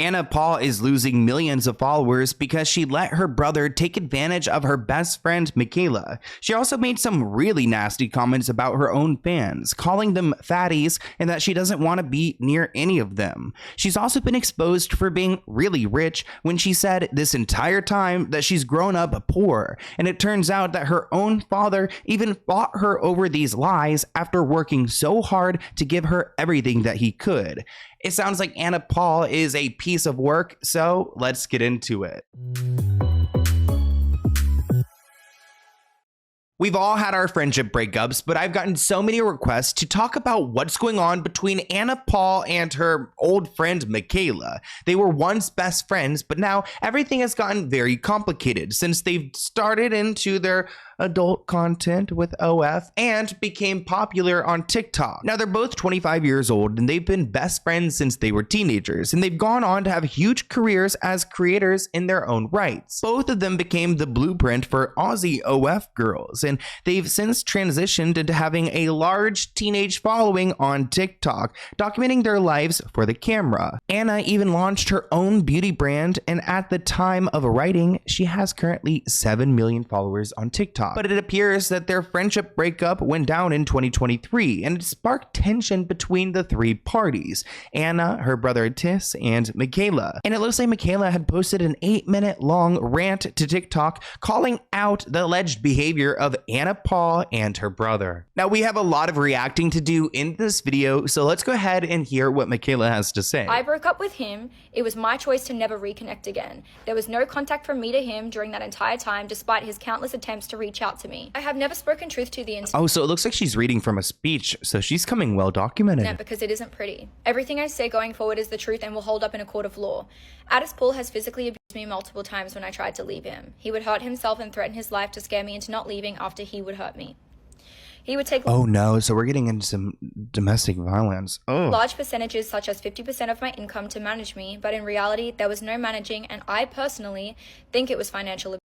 Anna Paul is losing millions of followers because she let her brother take advantage of her best friend, Michaela. She also made some really nasty comments about her own fans, calling them fatties and that she doesn't want to be near any of them. She's also been exposed for being really rich when she said this entire time that she's grown up poor. And it turns out that her own father even fought her over these lies after working so hard to give her everything that he could. It sounds like Anna Paul is a piece of work, so let's get into it. We've all had our friendship breakups, but I've gotten so many requests to talk about what's going on between Anna Paul and her old friend Michaela. They were once best friends, but now everything has gotten very complicated since they've started into their adult content with OF and became popular on TikTok. Now they're both 25 years old and they've been best friends since they were teenagers, and they've gone on to have huge careers as creators in their own rights. Both of them became the blueprint for Aussie OF girls, and they've since transitioned into having a large teenage following on TikTok, documenting their lives for the camera. Anna even launched her own beauty brand, and at the time of writing, she has currently 7 million followers on TikTok. But it appears that their friendship breakup went down in 2023, and it sparked tension between the three parties, Anna, her brother Tiss, and Michaela. And it looks like Michaela had posted an 8-minute long rant to TikTok calling out the alleged behavior of Anna Paul and her brother. Now we have a lot of reacting to do in this video, so let's go ahead and hear what Michaela has to say. I broke up with him. It was my choice to never reconnect again. There was no contact from me to him during that entire time, despite his countless attempts to reach out to me. I have never spoken truth to the internet. Oh, so it looks like she's reading from a speech, so she's coming well documented. Because it isn't pretty. Everything I say going forward is the truth and will hold up in a court of law. Addis Paul has physically abused me multiple times when I tried to leave him. He would hurt himself and threaten his life to scare me into not leaving after he would hurt me. He would take oh no, so we're getting into some domestic violence. Oh. Large percentages such as 50% of my income to manage me, but in reality there was no managing, and I personally think it was financial abuse.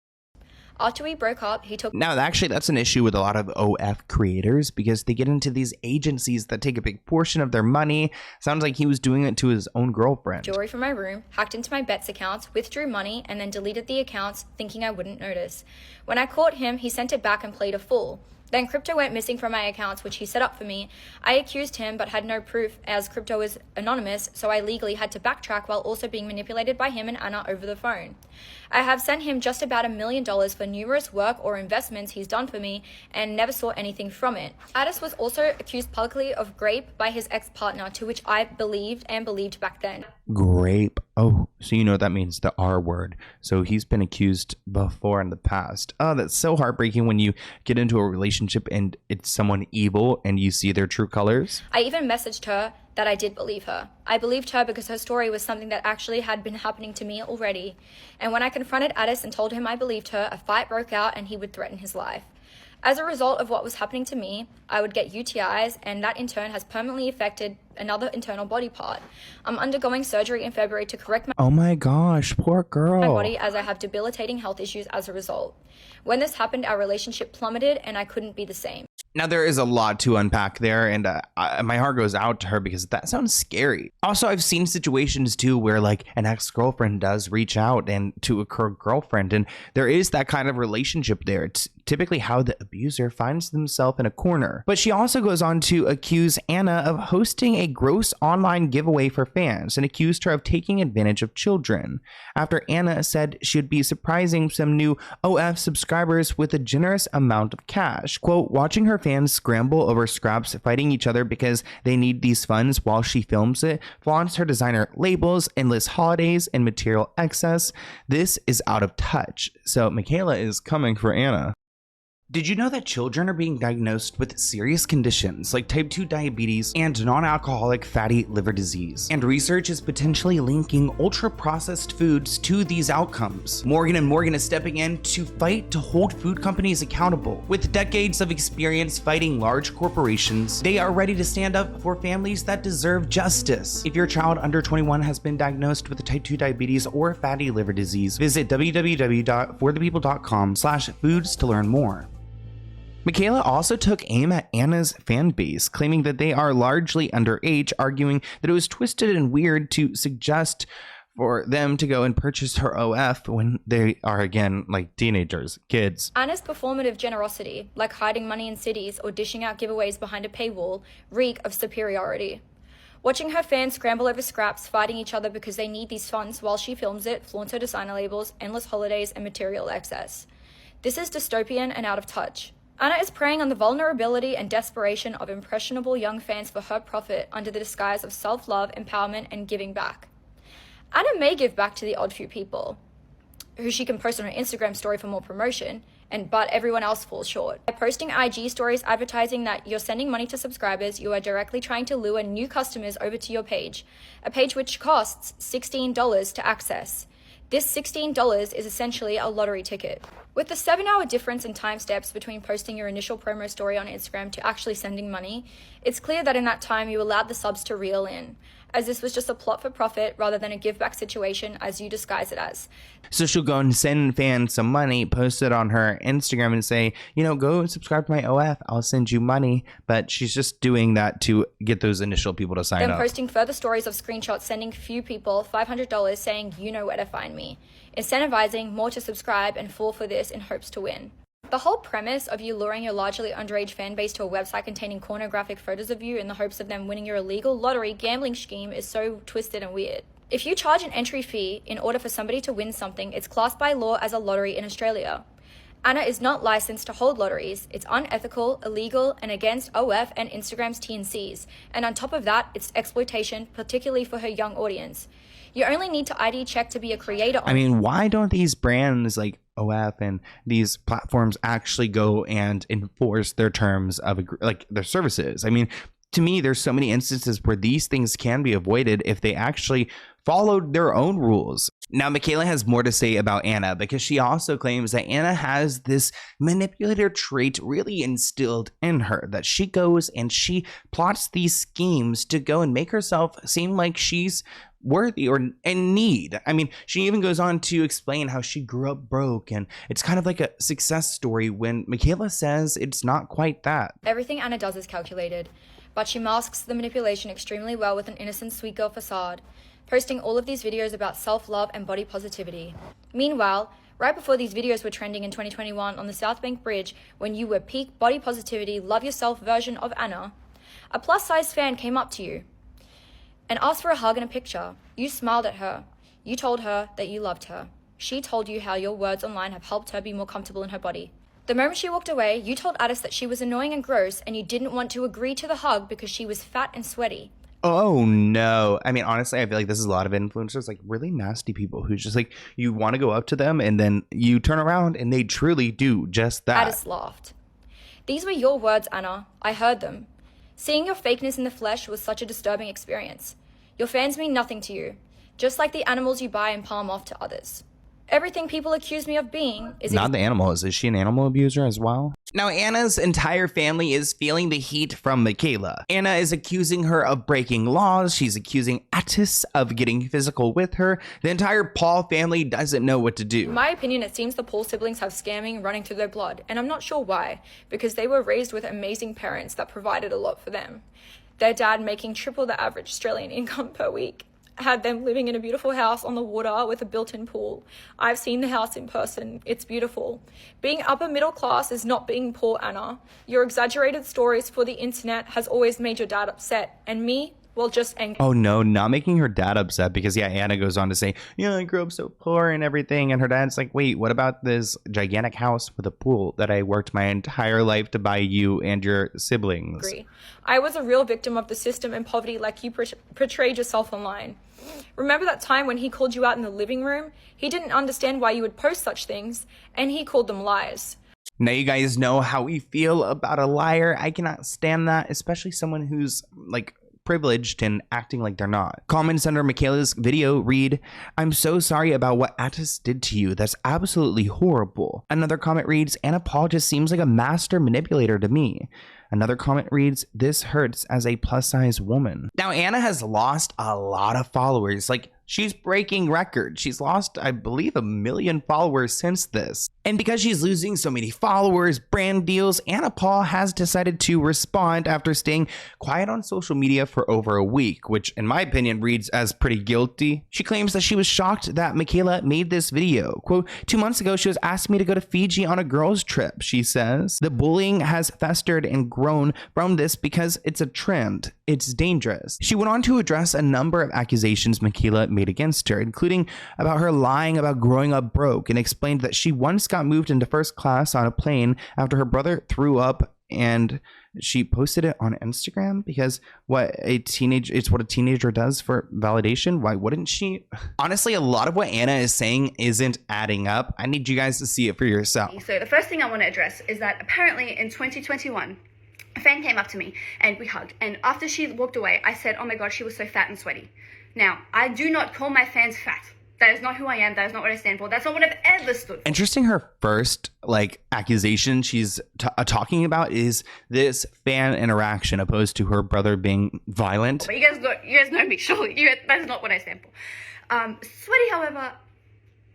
After we broke up, he took... Now, actually, that's an issue with a lot of OF creators because they get into these agencies that take a big portion of their money. Sounds like he was doing it to his own girlfriend. Jewelry from my room, hacked into my bets accounts, withdrew money, and then deleted the accounts, thinking I wouldn't notice. When I caught him, he sent it back and played a fool. Then crypto went missing from my accounts, which he set up for me. I accused him, but had no proof as crypto is anonymous, so I legally had to backtrack while also being manipulated by him and Anna over the phone. I have sent him just about $1 million for numerous work or investments he's done for me and never saw anything from it. Addis was also accused publicly of rape by his ex-partner, to which I believed back then. Grape. Oh, so you know what that means, the R word. So he's been accused before in the past. Oh, that's so heartbreaking when you get into a relationship and it's someone evil and you see their true colors. I even messaged her that I did believe her. I believed her because her story was something that actually had been happening to me already. And when I confronted Addis and told him I believed her, a fight broke out and he would threaten his life. As a result of what was happening to me, I would get UTIs, and that in turn has permanently affected another internal body part. I'm undergoing surgery in February to correct my... Oh my gosh, poor girl. ...my body, as I have debilitating health issues as a result. When this happened, our relationship plummeted and I couldn't be the same. Now, there is a lot to unpack there, and my heart goes out to her because that sounds scary. Also, I've seen situations too where like an ex-girlfriend does reach out and to a current girlfriend, and there is that kind of relationship there. It's typically how the abuser finds themselves in a corner. But she also goes on to accuse Anna of hosting a gross online giveaway for fans and accused her of taking advantage of children. After Anna said she'd be surprising some new OF subscribers with a generous amount of cash. Quote, watching her fans scramble over scraps, fighting each other because they need these funds while she films it, flaunts her designer labels, endless holidays, and material excess. This is out of touch. So Michaela is coming for Anna. Did you know that children are being diagnosed with serious conditions like type 2 diabetes and non-alcoholic fatty liver disease? And research is potentially linking ultra-processed foods to these outcomes. Morgan & Morgan is stepping in to fight to hold food companies accountable. With decades of experience fighting large corporations, they are ready to stand up for families that deserve justice. If your child under 21 has been diagnosed with type 2 diabetes or fatty liver disease, visit www.forthepeople.com/foods to learn more. Michaela also took aim at Anna's fan base, claiming that they are largely underage, arguing that it was twisted and weird to suggest for them to go and purchase her OF when they are, again, like teenagers, kids. Anna's performative generosity, like hiding money in cities or dishing out giveaways behind a paywall, reek of superiority. Watching her fans scramble over scraps, fighting each other because they need these funds while she films it, flaunts her designer labels, endless holidays, and material excess. This is dystopian and out of touch. Anna is preying on the vulnerability and desperation of impressionable young fans for her profit under the disguise of self-love, empowerment, and giving back. Anna may give back to the odd few people, who she can post on her Instagram story for more promotion, but everyone else falls short. By posting IG stories advertising that you're sending money to subscribers, you are directly trying to lure new customers over to your page, a page which costs $16 to access. This $16 is essentially a lottery ticket. With the 7-hour difference in time steps between posting your initial promo story on Instagram to actually sending money, it's clear that in that time you allowed the subs to reel in, as this was just a plot for profit rather than a give-back situation as you disguise it as. So she'll go and send fans some money, post it on her Instagram and say, you know, go and subscribe to my OF, I'll send you money. But she's just doing that to get those initial people to sign up. Then posting further stories of screenshots sending few people $500 saying, you know where to find me, incentivizing more to subscribe and fall for this in hopes to win. The whole premise of you luring your largely underage fan base to a website containing pornographic photos of you in the hopes of them winning your illegal lottery gambling scheme is so twisted and weird. If you charge an entry fee in order for somebody to win something, it's classed by law as a lottery in Australia. Anna is not licensed to hold lotteries. It's unethical, illegal, and against OF and Instagram's T&Cs. And on top of that, it's exploitation, particularly for her young audience. You only need to ID check to be a creator. I mean, why don't these brands like OF and these platforms actually go and enforce their terms of like their services? I mean, to me, there's so many instances where these things can be avoided if they actually followed their own rules. Now, Michaela has more to say about Anna because she also claims that Anna has this manipulator trait really instilled in her, that she goes and she plots these schemes to go and make herself seem like she's worthy or in need. I mean, she even goes on to explain how she grew up broke, and it's kind of like a success story when Michaela says it's not quite that. Everything Anna does is calculated, but she masks the manipulation extremely well with an innocent sweet girl facade, posting all of these videos about self-love and body positivity. Meanwhile, right before these videos were trending in 2021 on the South Bank Bridge, when you were peak body positivity, love yourself version of Anna, a plus-size fan came up to you and asked for a hug and a picture. You smiled at her. You told her that you loved her. She told you how your words online have helped her be more comfortable in her body. The moment she walked away, you told Addis that she was annoying and gross and you didn't want to agree to the hug because she was fat and sweaty. Oh no. I mean, honestly, I feel like this is a lot of influencers, like really nasty people who just like, you want to go up to them and then you turn around and they truly do just that. Addis laughed. These were your words, Anna. I heard them. Seeing your fakeness in the flesh was such a disturbing experience. Your fans mean nothing to you, just like the animals you buy and palm off to others. Everything people accuse me of being is not the animals. Is she an animal abuser as well? Now, Anna's entire family is feeling the heat from Michaela. Anna is accusing her of breaking laws. She's accusing Attis of getting physical with her. The entire Paul family doesn't know what to do. In my opinion, it seems the Paul siblings have scamming running through their blood, and I'm not sure why, because they were raised with amazing parents that provided a lot for them. Their dad making triple the average Australian income per week had them living in a beautiful house on the water with a built-in pool. I've seen the house in person. It's beautiful. Being upper middle class is not being poor, Anna. Your exaggerated stories for the internet has always made your dad upset, and me, well, just angry. Oh no, not making her dad upset, because yeah, Anna goes on to say, yeah, I grew up so poor and everything, and her dad's like, wait, what about this gigantic house with a pool that I worked my entire life to buy you and your siblings? Agree. I was a real victim of the system and poverty like you portrayed yourself online. Remember that time when he called you out in the living room? He didn't understand why you would post such things, and he called them lies. Now you guys know how we feel about a liar. I cannot stand that, especially someone who's like privileged and acting like they're not. Comments under Michaela's video read, I'm so sorry about what Attis did to you. That's absolutely horrible. Another comment reads, Anna Paul just seems like a master manipulator to me. Another comment reads, "This hurts as a plus-size woman." Now, Anna has lost a lot of followers. Like, she's breaking records. She's lost, I believe, 1 million followers since this. And because she's losing so many followers, brand deals, Anna Paul has decided to respond after staying quiet on social media for over a week, which in my opinion reads as pretty guilty. She claims that she was shocked that Michaela made this video. Quote, "2 months ago, she was asking me to go to Fiji on a girls' trip," she says. "The bullying has festered and grown from this because it's a trend. It's dangerous." She went on to address a number of accusations Michaela made against her, including about her lying about growing up broke, and explained that she once got moved into first class on a plane after her brother threw up, and she posted it on Instagram because it's what a teenager does for validation. Why wouldn't she? Honestly, a lot of what Anna is saying isn't adding up. I need you guys to see it for yourself. So the first thing I want to address is that apparently in 2021, a fan came up to me and we hugged. And after she walked away, I said, "Oh my God, she was so fat and sweaty." Now, I do not call my fans fat. That is not who I am. That is not what I stand for. That's not what I've ever stood for. Interesting, her first accusation she's talking about is this fan interaction opposed to her brother being violent. But you guys know me, surely. That is not what I stand for. Sweaty, however,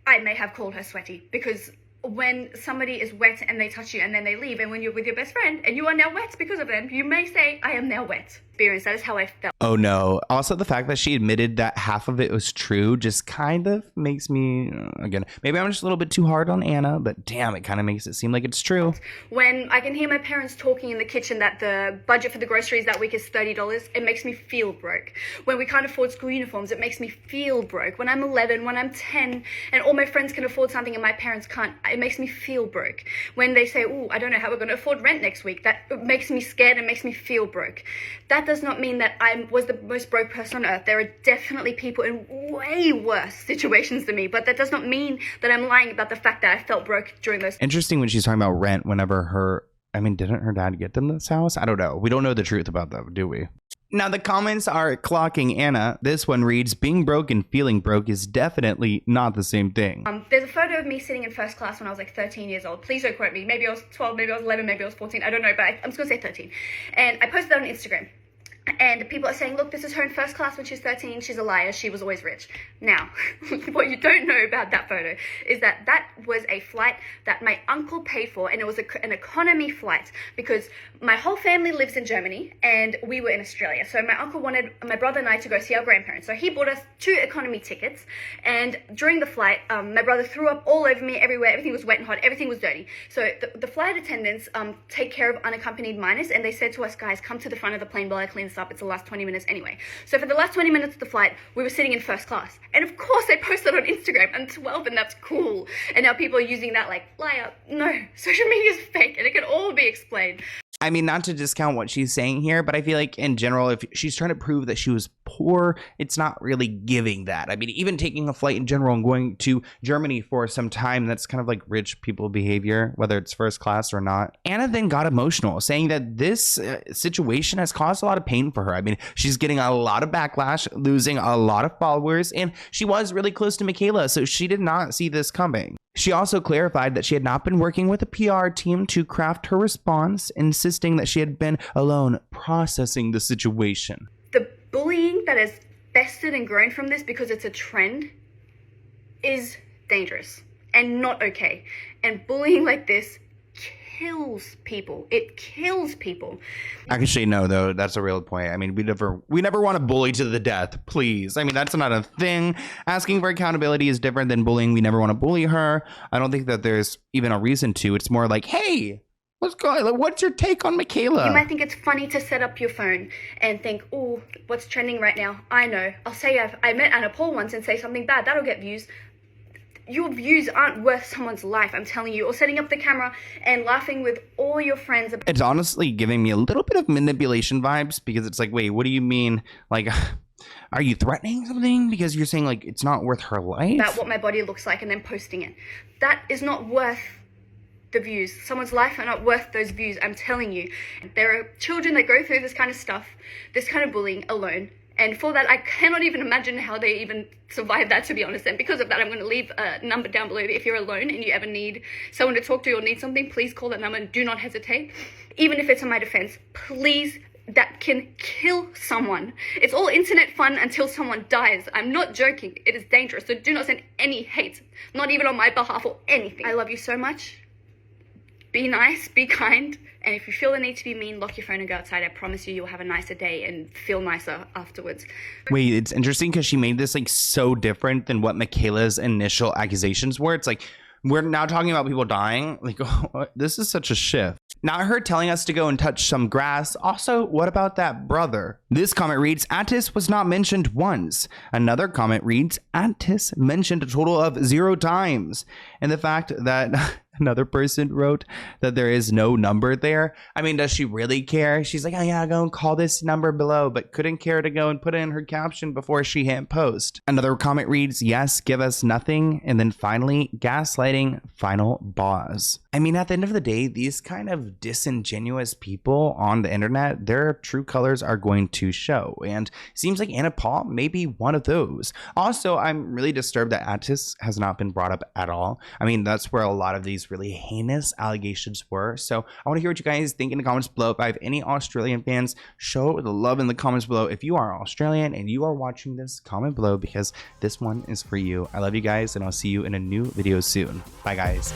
I may have called her sweaty because when somebody is wet and they touch you and then they leave, and when you're with your best friend and you are now wet because of them, you may say, "I am now wet." Experience. That is how I felt. Oh no. Also, the fact that she admitted that half of it was true just kind of makes me, again, maybe I'm just a little bit too hard on Anna, but damn, it kind of makes it seem like it's true. When I can hear my parents talking in the kitchen that the budget for the groceries that week is $30, it makes me feel broke. When we can't afford school uniforms, it makes me feel broke. When I'm 11, when I'm 10, and all my friends can afford something and my parents can't, it makes me feel broke. When they say, "Oh, I don't know how we're going to afford rent next week," that makes me scared and makes me feel broke. That does not mean that I was the most broke person on earth. There are definitely people in way worse situations than me, but that does not mean that I'm lying about the fact that I felt broke during those. Interesting when she's talking about rent whenever didn't her dad get them this house? I don't know. We don't know the truth about that, do we? Now, the comments are clocking Anna. This one reads, "Being broke and feeling broke is definitely not the same thing." There's a photo of me sitting in first class when I was like 13 years old. Please don't quote me. Maybe I was 12, maybe I was 11, maybe I was 14. I don't know, but I'm just going to say 13. And I posted that on Instagram. And people are saying, "Look, this is her in first class when she's 13. She's a liar. She was always rich." Now, what you don't know about that photo is that that was a flight that my uncle paid for, and it was an economy flight because my whole family lives in Germany and we were in Australia. So my uncle wanted my brother and I to go see our grandparents. So he bought us 2 economy tickets, and during the flight, my brother threw up all over me everywhere. Everything was wet and hot. Everything was dirty. So the flight attendants take care of unaccompanied minors, and they said to us, "Guys, come to the front of the plane while I clean this up. It's the last 20 minutes anyway." So for the last 20 minutes of the flight, we were sitting in first class. And of course I posted on Instagram. I'm 12 and that's cool. And now people are using that like, liar. No, social media is fake and it can all be explained. I mean, not to discount what she's saying here, but I feel like in general, if she's trying to prove that she was poor, it's not really giving that. I mean, even taking a flight in general and going to Germany for some time, that's kind of like rich people behavior, whether it's first class or not. Anna then got emotional, saying that this situation has caused a lot of pain for her. I mean, she's getting a lot of backlash, losing a lot of followers, and she was really close to Michaela, so she did not see this coming. She also clarified that she had not been working with a PR team to craft her response, insisting that she had been alone processing the situation. The bullying that has festered and grown from this because it's a trend is dangerous and not okay. And bullying like this kills people. It kills people. Actually, no, though, that's a real point. I mean, we never want to bully to the death, please. I mean, that's not a thing. Asking for accountability is different than bullying. We never want to bully her. I don't think that there's even a reason to. It's more like, hey, what's your take on Michaela? You might think it's funny to set up your phone and think, "Oh, what's trending right now?" I know. I'll say I met Anna Paul once and say something bad. That'll get views. Your views aren't worth someone's life, I'm telling you. Or setting up the camera and laughing with all your friends. It's honestly giving me a little bit of manipulation vibes, because it's like, wait, what do you mean? Like, are you threatening something? Because you're saying, like, it's not worth her life? About what my body looks like and then posting it. That is not worth the views. Someone's life are not worth those views, I'm telling you. There are children that go through this kind of stuff, this kind of bullying alone. And for that, I cannot even imagine how they even survive that, to be honest. And because of that, I'm going to leave a number down below. If you're alone and you ever need someone to talk to or need something, please call that number and do not hesitate. Even if it's in my defense, please, that can kill someone. It's all internet fun until someone dies. I'm not joking. It is dangerous. So do not send any hate, not even on my behalf or anything. I love you so much. Be nice, be kind, and if you feel the need to be mean, lock your phone and go outside. I promise you, you'll have a nicer day and feel nicer afterwards. Wait, it's interesting because she made this like so different than what Michaela's initial accusations were. It's like, we're now talking about people dying. Like, oh, this is such a shift. Not her telling us to go and touch some grass. Also, what about that brother? This comment reads, Attis was not mentioned once. Another comment reads, Attis mentioned a total of 0 times. And the fact that another person wrote that there is no number there. I mean, does she really care? She's like, oh yeah, go and call this number below, but couldn't care to go and put it in her caption before she hit post. Another comment reads, yes, give us nothing. And then finally, gaslighting, final boss. I mean, at the end of the day, these kind of disingenuous people on the internet, their true colors are going to show. And it seems like Anna Paul may be one of those. Also, I'm really disturbed that Attis has not been brought up at all. I mean, that's where a lot of these really heinous allegations were. So I want to hear what you guys think in the comments below. If I have any Australian fans, show the love in the comments below. If you are Australian and you are watching this, comment below because this one is for you. I love you guys, and I'll see you in a new video soon. Bye, guys.